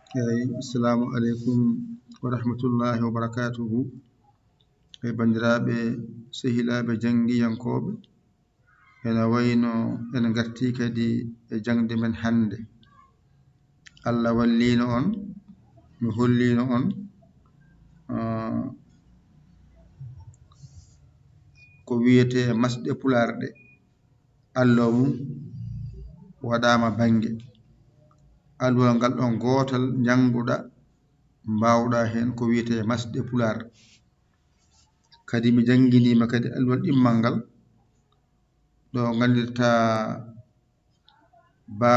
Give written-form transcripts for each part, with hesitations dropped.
Assalamu alaikum wa rahmatullahi wa barakatuhu. Bandiraɓe sehilaɓe jangiyankoɓe, ene wayno en garti kadi e jangde men hande. Allah wallino on, mi hollino on ko wiyete masɗe pularɗe. Allah mum waɗama bange. Alluwal ngal ɗon gootal janguɗa mbawɗa hen ko wiyete masɗe pular. Kadi mi janginima kadi alluwal ɗimmal ngal ɗo gandirta ba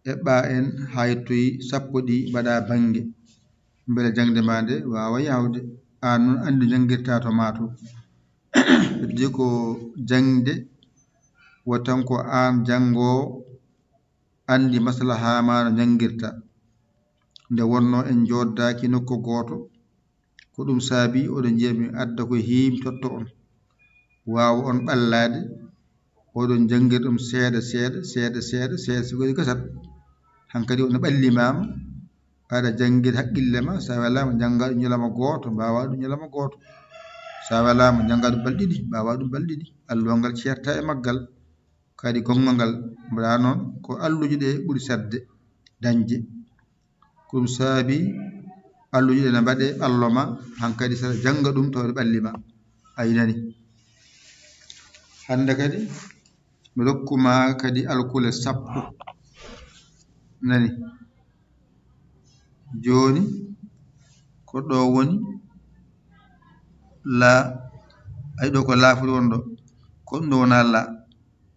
e ɓa en ha yettoyi sappo ɗi mbaɗa bange beele jangde ma nde wawa yawde. An noon andi jangirta to mato heddi ko jangde watanko an jangowo andi maslaha ma no jangirta. Nde wonno en joddaki nokko goto ko ɗum saabi oɗon jiya mi adda ko heewi totto on wawa on ɓallade oɗon jangir ɗum seeɗa siko gasat hankkadi ono ɓallimama aɗa janguide haqqille ma sa welama jangga ɗum ñalawma goto mbawa ɗum ñalawma goto, sa welama jangga ɗum balɗe ɗiɗi mbawa ɗum balɗe ɗiɗi. Alluwal ngal certa e maggal kadi gongal ngal mbaɗa noon ko alluji ɗe ɓuuri sadde dañde ko ɗum saabi alluji ɗe ne mbaɗe ɓallo ma hankkadi saɗa janga ɗum tawde ɓallima aynani. Hande kadi mi rokkuma kadi alkule sappo nani joni ko ɗo woni la ay ɗo ko laafuɗo wonɗo ko ɗum ɗo wona la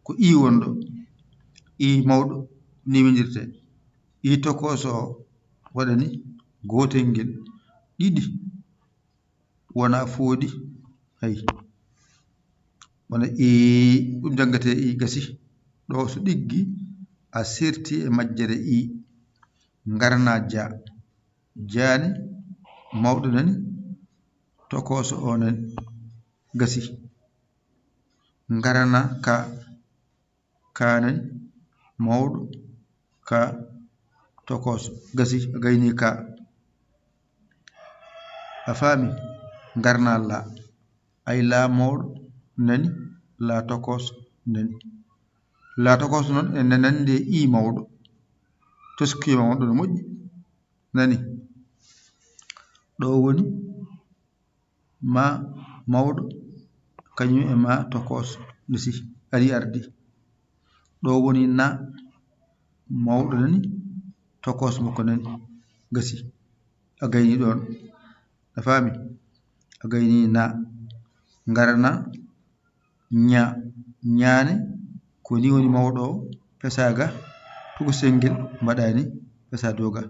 ko I wonɗo I mawɗo ni windirte I tokoso waɗani gotel ngel ɗiɗi wona fooɗi hay wona ɗum jangate I gasi ɗo so ɗiggi a sirti e majjere I garna ja jani mawɗo nani tokoso o nani gasi garana ka nani mawɗo ka tokoso gasi a gayni ka a faami garna la ay la mawɗo nani la tokoso nani la tokoso noon ene nande I mawɗo toskima wonɗo no moƴƴi nani ɗo woni ma mawɗo kañum e ma tokoso gasi ari ardi ɗo woni na mawɗo nani tokoso makko nani gasi a gayni ɗon a faami a gayni na garana ña ñaane ko ni woni mawɗo o pesaga tokosel ngel mbaɗani pesa doga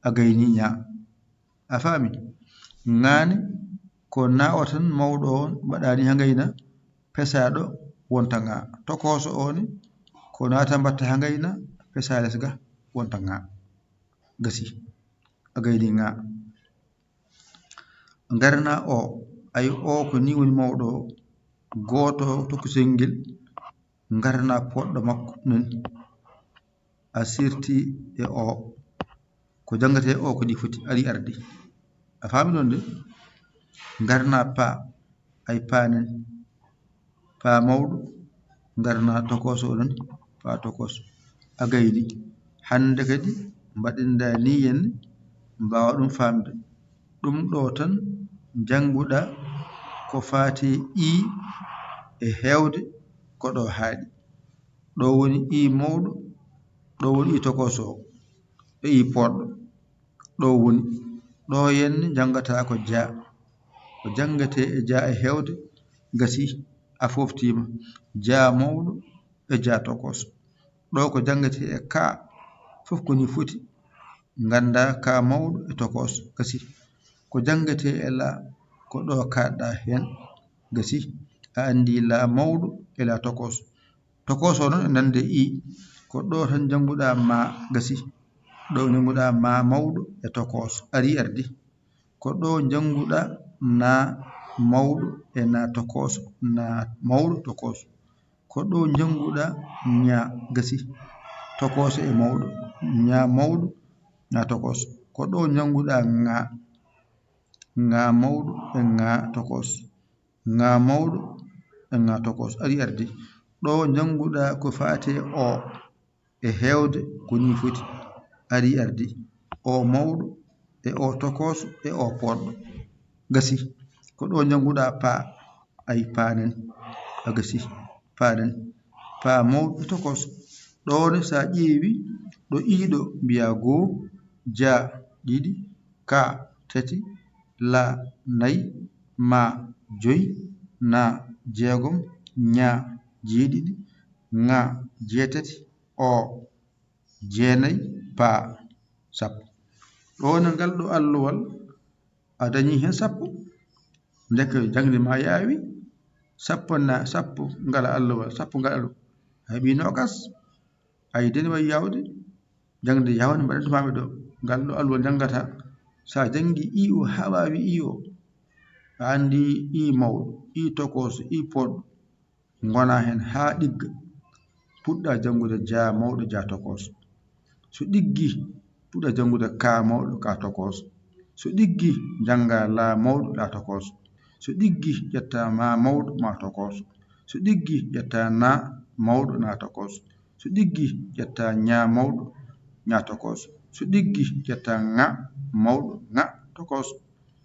a gayni ña a faami ŋaane ko na o tan mawɗo on mbaɗani ha gayna pesaɗo wonta ŋa tokoso o ni ko nata mbatta ha gayna pesa lesga wonta ŋa gasi a gayni ŋa garna o ay o ko ni woni mawɗo o goto tokosel ngel garna poɗɗo makko nani a sirti e o ko jangate o ko ɗi foti ari ardi a faami ɗon de garna pa ay pa nani pa mawɗo garna tokoso o nani pa tokoso a gayni hande kadi mbaɗinda ni henne mbawa ɗum famde ɗum ɗo tan janguɗa ko fati I e hewde ko ɗo haaɗi ɗo woni I mawɗo ɗo woni I tokoso o e I poɗɗo ɗo woni ɗo henne jangata ko ja ko jangate e ja e hewde gasi a foftima ja mawɗo e ja tokoso ɗo ko jangate e ka fof koni foti ganda ka mawɗo e tokoso gasi ko jangate e la ko ɗo kaɗɗa hen gasi a andi la mawɗo e la tokoso tokoso noon e nande I ko ɗo tan janguɗa ma gasi ɗo janguɗa ma mawɗo e tokoso ari ardi ko ɗo janguɗa na mawɗo e na tokoso na mawɗo tokoso ko ɗo janguɗa ña gasi tokoso e mawɗo ña mawɗo ŋa tokos ko ɗo janguɗa ŋa mawɗo e ŋa tokos ŋa mawɗo e ŋa tokos ari ardi ɗo janguɗa ko fate o e hewde ko ni foti ari ardi o mawɗo e o tokos e o poɗɗo gasi ko ɗo janguɗa pa ay panen a gasi panen pa mawɗo tokos ɗone sa ƴeewi ɗo iɗo mbiya goo ja ɗiɗi ka tati la nayi ma joyi na jeegom ña jeeɗiɗi ŋa jeetati o jeenayi pa sappo ɗone ngal ɗo alluwal a dañi hen sappo ndeke jangde ma yaawi sappo ngala alluwal sappo ngal alluwal a heeɓi nogas a yideni wayi yawde jangde yawde mbaɗantumaɓe ɗo ngal ɗo alluwal jangata sa jangi i o ha wawi i o a andi i mawɗo i tokoso i poɗɗo gona hen ha ɗigga puɗɗa jangude ja mawɗo ja tokoso so ɗiggi puɗɗa jangude ka mawɗo ka tokoso so ɗiggi janga la mawɗo la tokoso so ɗiggi ƴetta ma mawɗo ma tokoso so ɗiggi ƴetta na mawɗo na tokoso so ɗiggi ƴetta ña mawɗo ña tokoso so ɗiggi ƴetta ŋa mawɗo ŋa tokoso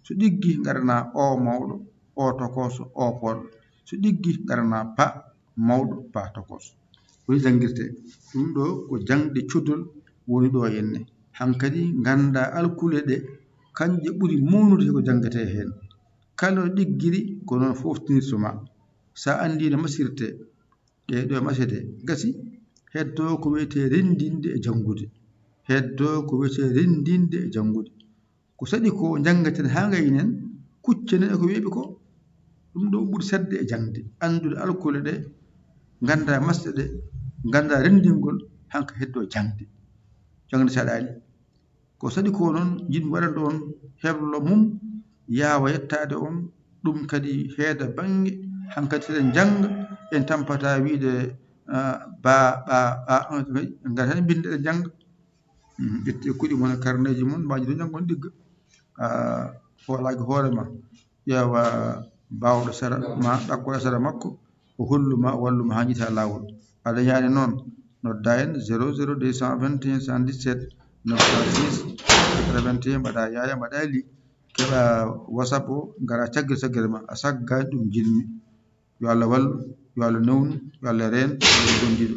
so ɗiggi garana o mawɗo o tokoso o poɗɗo so ɗiggi garana pa mawɗo pa tokoso woni jangirte ɗum ɗo ko jangɗe coddol woni ɗo henne hankkadi ganda alkule ɗe kanje ɓuri mawnude ko jangate hen kala ɗiggiri ko noon foftinirtoma sa andi no masirte ɗeɗo masede gasi heddo ko wiyete rendinde e jangude heddo ko wiyete rendinde e jangude ko saɗi ko jangaten ha gaynen kuccenen eko weeɓi ko ɗum ɗo ɓuri sedde e jangde andude alkule ɗe ganda masɗe ɗe ganda rendingol hanka heddo jangde saɗani ko saɗi ko noon yimɓe waɗata on heblo mum yawa yettade on ɗum kadi heeda banggue hankkadi seɗen janga en tampata wiide ngal hen binde ɗen jangga ƴette kuuɗi mon e carnet ji mon mbaji ɗo jangon ɗigga hoolaki hoorema ƴeewa bawɗo sara ma ɗakkoɗa sara makko o holluma o walluma ha jiita lawol a dañani noon nodda en 00 221 117 906 81 mbaɗa yaya mbaɗa li keeɓa WhatsApp o gara caggal caggal ma a saggani ɗum jinmi yo Allah wallu yo Allah newnu yo Allah reen yo Allah gondiɗo